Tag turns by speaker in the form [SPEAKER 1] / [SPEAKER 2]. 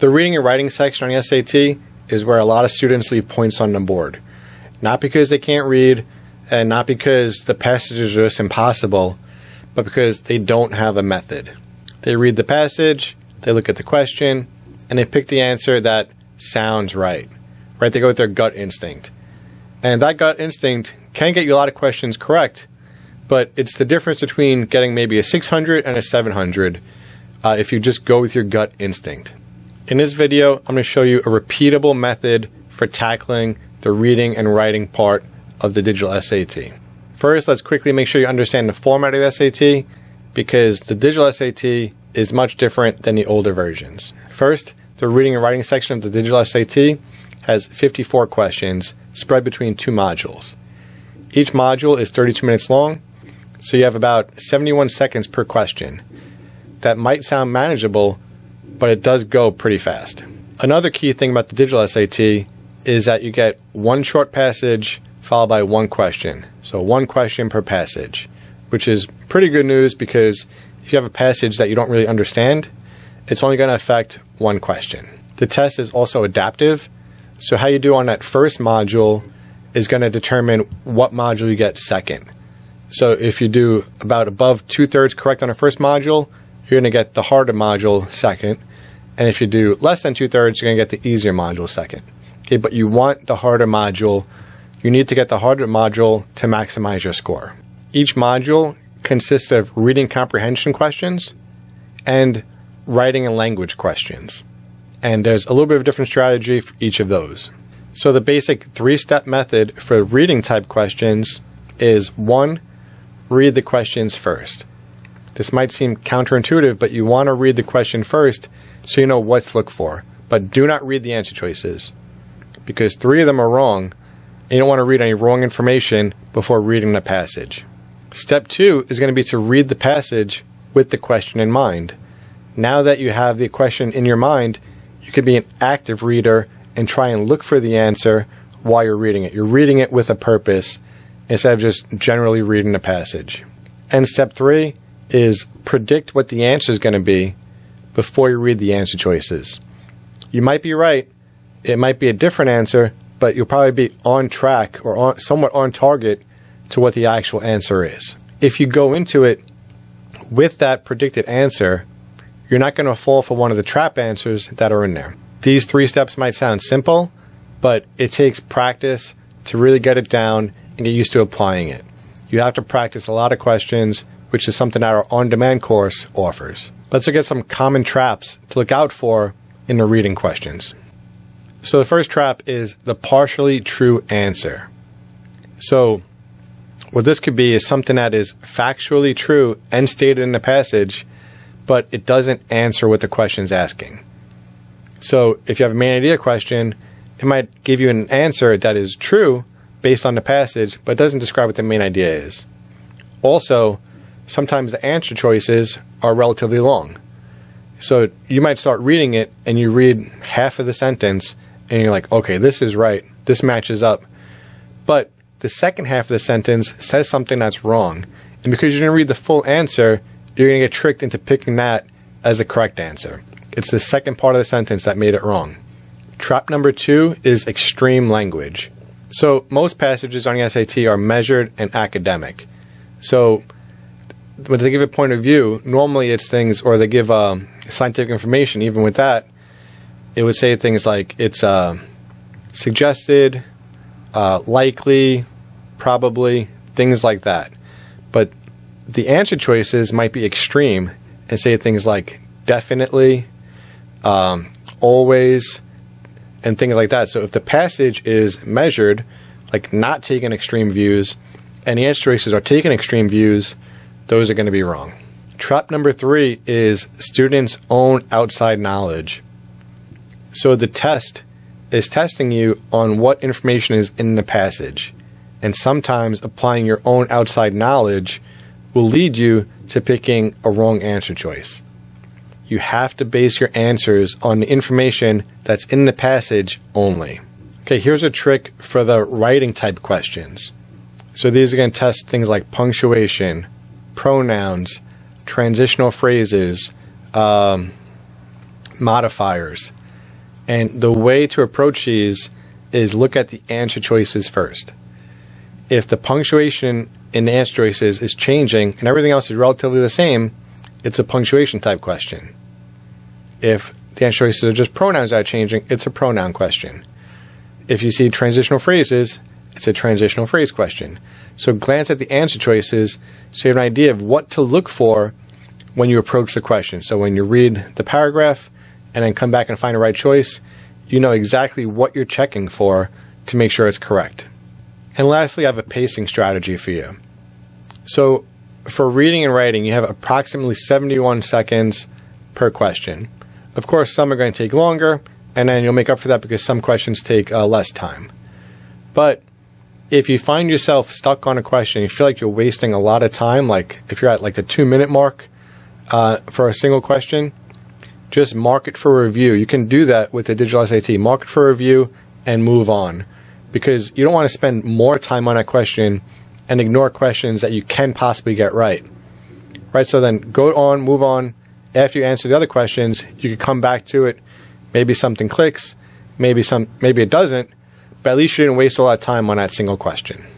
[SPEAKER 1] The reading and writing section on the SAT is where a lot of students leave points on the board. Not because they can't read and not because the passages are just impossible, but because they don't have a method. They read the passage, they look at the question, and they pick the answer that sounds right. Right? They go with their gut instinct. And that gut instinct can get you a lot of questions correct, but it's the difference between getting maybe a 600 and a 700 if you just go with your gut instinct. In this video, I'm going to show you a repeatable method for tackling the reading and writing part of the digital SAT. First, let's quickly make sure you understand the format of the SAT, because the digital SAT is much different than the older versions. First, the reading and writing section of the digital SAT has 54 questions spread between 2 modules. Each module is 32 minutes long, so you have about 71 seconds per question. That might sound manageable, but it does go pretty fast. Another key thing about the digital SAT is that you get one short passage followed by one question. So one question per passage, which is pretty good news because if you have a passage that you don't really understand, it's only going to affect one question. The test is also adaptive, so how you do on that first module is going to determine what module you get second. So if you do about above 2/3 correct on the first module, you're going to get the harder module second. And if you do less than 2/3, you're going to get the easier module second. Okay, but you want the harder module. You need to get the harder module to maximize your score. Each module consists of reading comprehension questions and writing and language questions. And there's a little bit of a different strategy for each of those. So the basic 3-step method for reading type questions is 1, read the questions first. This might seem counterintuitive, but you want to read the question first so you know what to look for. But do not read the answer choices, because 3 of them are wrong, and you don't want to read any wrong information before reading the passage. Step 2 is going to be to read the passage with the question in mind. Now that you have the question in your mind, you can be an active reader and try and look for the answer while you're reading it. You're reading it with a purpose instead of just generally reading the passage. And step 3 is predict what the answer is going to be before you read the answer choices. You might be right, it might be a different answer, but you'll probably be on track or somewhat on target to what the actual answer is. If you go into it with that predicted answer, you're not going to fall for one of the trap answers that are in there. These 3 steps might sound simple, but it takes practice to really get it down and get used to applying it. You have to practice a lot of questions, which is something that our on-demand course offers. Let's look at some common traps to look out for in the reading questions. So the first trap is the partially true answer. So what this could be is something that is factually true and stated in the passage, but it doesn't answer what the question is asking. So if you have a main idea question, it might give you an answer that is true based on the passage, but doesn't describe what the main idea is. Also, sometimes the answer choices are relatively long. So you might start reading it and you read half of the sentence and you're like, okay, this is right, this matches up. But the second half of the sentence says something that's wrong. And because you didn't read the full answer, you're going to get tricked into picking that as the correct answer. It's the second part of the sentence that made it wrong. Trap number 2 is extreme language. So most passages on the SAT are measured and academic. So when they give a point of view, normally it's things, or they give scientific information. Even with that, it would say things like it's suggested, likely, probably, things like that. But the answer choices might be extreme and say things like definitely, always, and things like that. So if the passage is measured, like not taking extreme views, and the answer choices are taking extreme views, those are going to be wrong. Trap number 3 is students' own outside knowledge. So the test is testing you on what information is in the passage. And sometimes applying your own outside knowledge will lead you to picking a wrong answer choice. You have to base your answers on the information that's in the passage only. Okay, here's a trick for the writing type questions. So these are going to test things like punctuation, pronouns, transitional phrases, modifiers. And the way to approach these is look at the answer choices first. If the punctuation in the answer choices is changing and everything else is relatively the same, it's a punctuation type question. If the answer choices are just pronouns that are changing, it's a pronoun question. If you see transitional phrases, it's a transitional phrase question. So glance at the answer choices so you have an idea of what to look for when you approach the question. So when you read the paragraph and then come back and find the right choice, you know exactly what you're checking for to make sure it's correct. And lastly, I have a pacing strategy for you. So for reading and writing, you have approximately 71 seconds per question. Of course, some are going to take longer, and then you'll make up for that because some questions take less time. But if you find yourself stuck on a question, you feel like you're wasting a lot of time, like if you're at like the 2-minute mark for a single question, just mark it for review. You can do that with the digital SAT. Mark it for review and move on, because you don't want to spend more time on a question and ignore questions that you can possibly get right. Right? So then go on, move on. After you answer the other questions, you can come back to it. Maybe something clicks, maybe it doesn't, but at least you didn't waste a lot of time on that single question.